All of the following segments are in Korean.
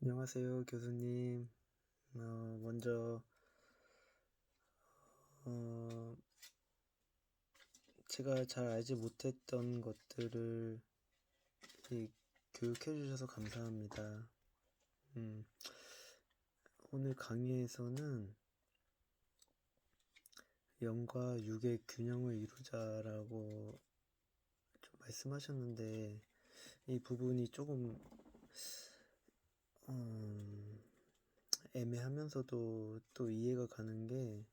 안녕하세요, 교수님. 먼저, 어, 제가 잘 알지 못했던 것들을 교육해 주셔서 감사합니다. 음, 오늘 강의에서는 영과 육의 균형을 이루자라고 좀 말씀하셨는데, 이 부분이 조금, 애매하면서도 또 이해가 가는 게,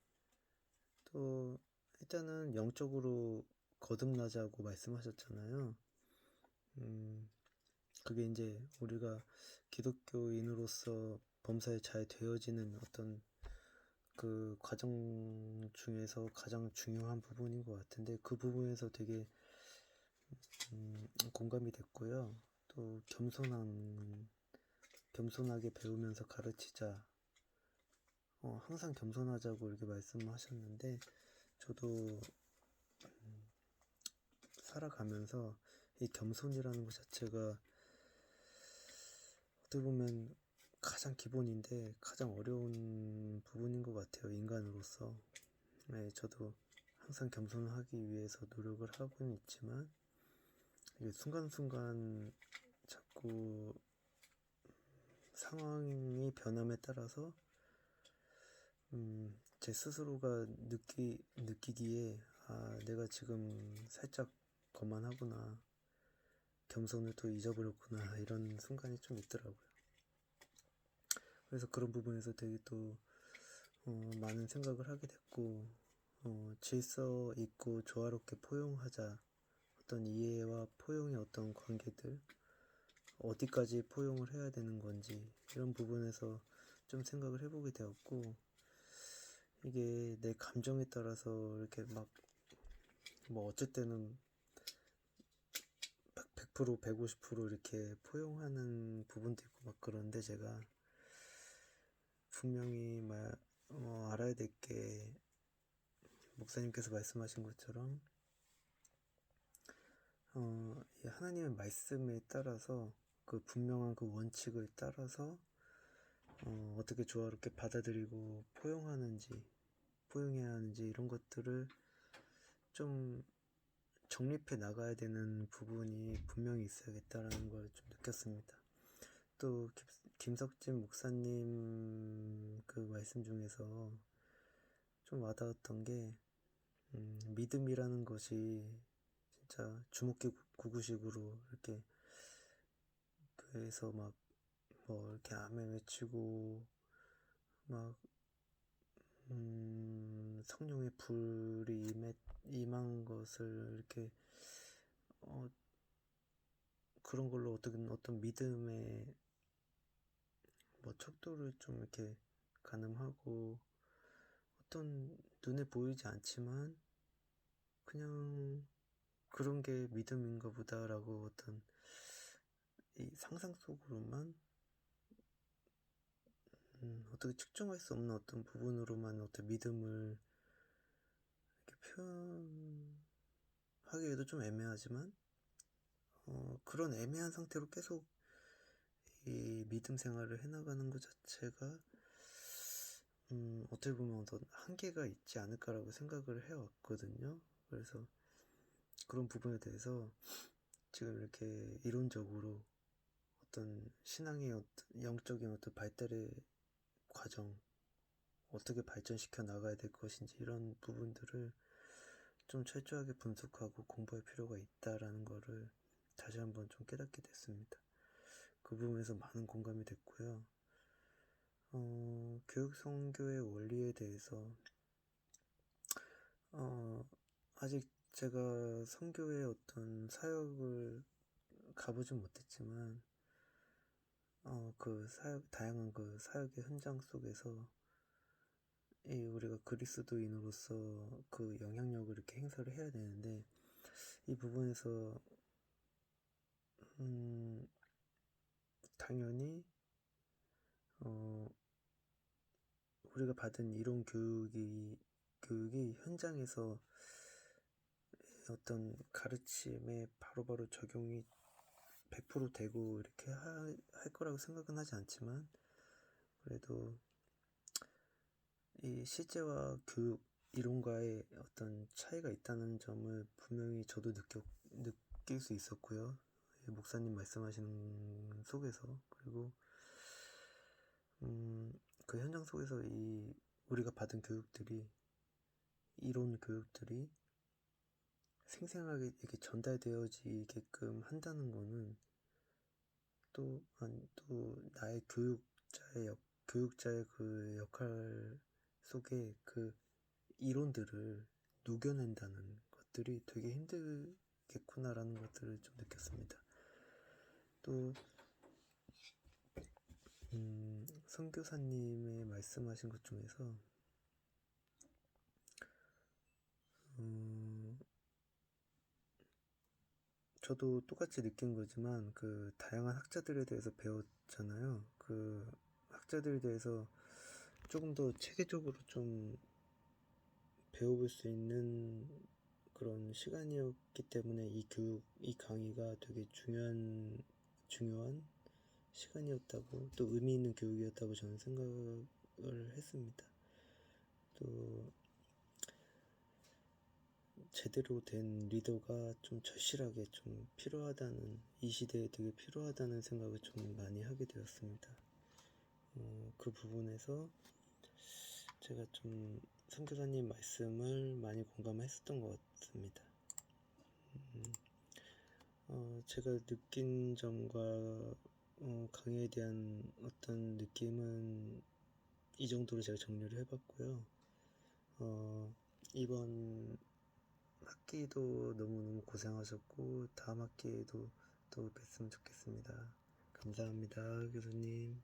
또, 일단은 영적으로 거듭나자고 말씀하셨잖아요. 그게 이제 우리가 기독교인으로서 범사에 잘 되어지는 어떤 그 과정 중에서 가장 중요한 부분인 것 같은데, 그 부분에서 되게 공감이 됐고요. 또 겸손하게 배우면서 가르치자. 항상 겸손하자고 이렇게 말씀하셨는데, 저도 살아가면서 이 겸손이라는 것 자체가 어떻게 보면 가장 기본인데 가장 어려운 부분인 것 같아요, 인간으로서. 네, 저도 항상 겸손하기 위해서 노력을 하고는 있지만, 이게 순간순간 자꾸 상황이 변함에 따라서, 제 스스로가 느끼기에, 내가 지금 살짝 거만하구나, 겸손을 또 잊어버렸구나, 이런 순간이 좀 있더라고요. 그래서 그런 부분에서 되게 또, 많은 생각을 하게 됐고, 질서 있고 조화롭게 포용하자. 어떤 이해와 포용의 어떤 관계들, 어디까지 포용을 해야 되는 건지, 이런 부분에서 좀 생각을 해보게 되었고, 이게 내 감정에 따라서 이렇게 막, 뭐, 어쩔 때는 100%, 150% 이렇게 포용하는 부분도 있고 막 그런데, 제가 분명히 알아야 될 게, 목사님께서 말씀하신 것처럼, 이 하나님의 말씀에 따라서 그 분명한 그 원칙을 따라서 어떻게 조화롭게 받아들이고 포용해야 하는지 이런 것들을 좀 정립해 나가야 되는 부분이 분명히 있어야겠다라는 걸 좀 느꼈습니다. 또 김석진 목사님 그 말씀 중에서 좀 와닿았던 게, 믿음이라는 것이 진짜 주먹구구식으로 이렇게 교회에서 막 뭐 이렇게 아멘 외치고 막 성령의 불이 임한 것을 이렇게 어, 그런 걸로 어떤 믿음의 뭐 척도를 좀 이렇게 가늠하고, 어떤 눈에 보이지 않지만 그냥 그런 게 믿음인가 보다라고 어떤 이 상상 속으로만, 어떻게 측정할 수 없는 어떤 부분으로만 어떤 믿음을 이렇게 표현하기에도 좀 애매하지만, 그런 애매한 상태로 계속 이 믿음 생활을 해나가는 것 자체가, 어떻게 보면 어떤 한계가 있지 않을까라고 생각을 해왔거든요. 그래서 그런 부분에 대해서 지금 이렇게 이론적으로 어떤 신앙의 어떤 영적인 어떤 발달의 과정, 어떻게 발전시켜 나가야 될 것인지, 이런 부분들을 좀 철저하게 분석하고 공부할 필요가 있다라는 거를 다시 한번 좀 깨닫게 됐습니다. 그 부분에서 많은 공감이 됐고요. 교육 선교의 원리에 대해서, 아직 제가 선교의 어떤 사역을 가보진 못했지만, 다양한 그 사역의 현장 속에서 우리가 그리스도인으로서 그 영향력을 이렇게 행사를 해야 되는데, 이 부분에서, 당연히, 우리가 받은 이론 교육이 현장에서 어떤 가르침에 바로바로 적용이 100% 되고 이렇게 할 거라고 생각은 하지 않지만, 그래도 이 실제와 교육 이론과의 어떤 차이가 있다는 점을 분명히 저도 느낄 수 있었고요. 목사님 말씀하시는 속에서. 그리고 그 현장 속에서 우리가 받은 교육들이, 이론 교육들이 생생하게 이렇게 전달되어지게끔 한다는 거는 또 나의 교육자의 그 역할 속에 그 이론들을 녹여낸다는 것들이 되게 힘들겠구나라는 것들을 좀 느꼈습니다. 또 선교사님의 말씀하신 것 중에서 저도 똑같이 느낀 거지만 그 다양한 학자들에 대해서 배웠잖아요. 그 학자들에 대해서 조금 더 체계적으로 좀 배워볼 수 있는 그런 시간이었기 때문에 이 강의가 되게 중요한 시간이었다고, 또 의미 있는 교육이었다고 저는 생각을 했습니다. 또 제대로 된 리더가 좀 절실하게 좀 필요하다는, 이 시대에 되게 필요하다는 생각을 좀 많이 하게 되었습니다. 그 부분에서 제가 좀 선교사님 말씀을 많이 공감했었던 것 같습니다. 제가 느낀 점과 강의에 대한 어떤 느낌은 이 정도로 제가 정리를 해봤고요. 이번 학기도 너무너무 고생하셨고, 다음 학기에도 또 뵀으면 좋겠습니다. 감사합니다, 교수님.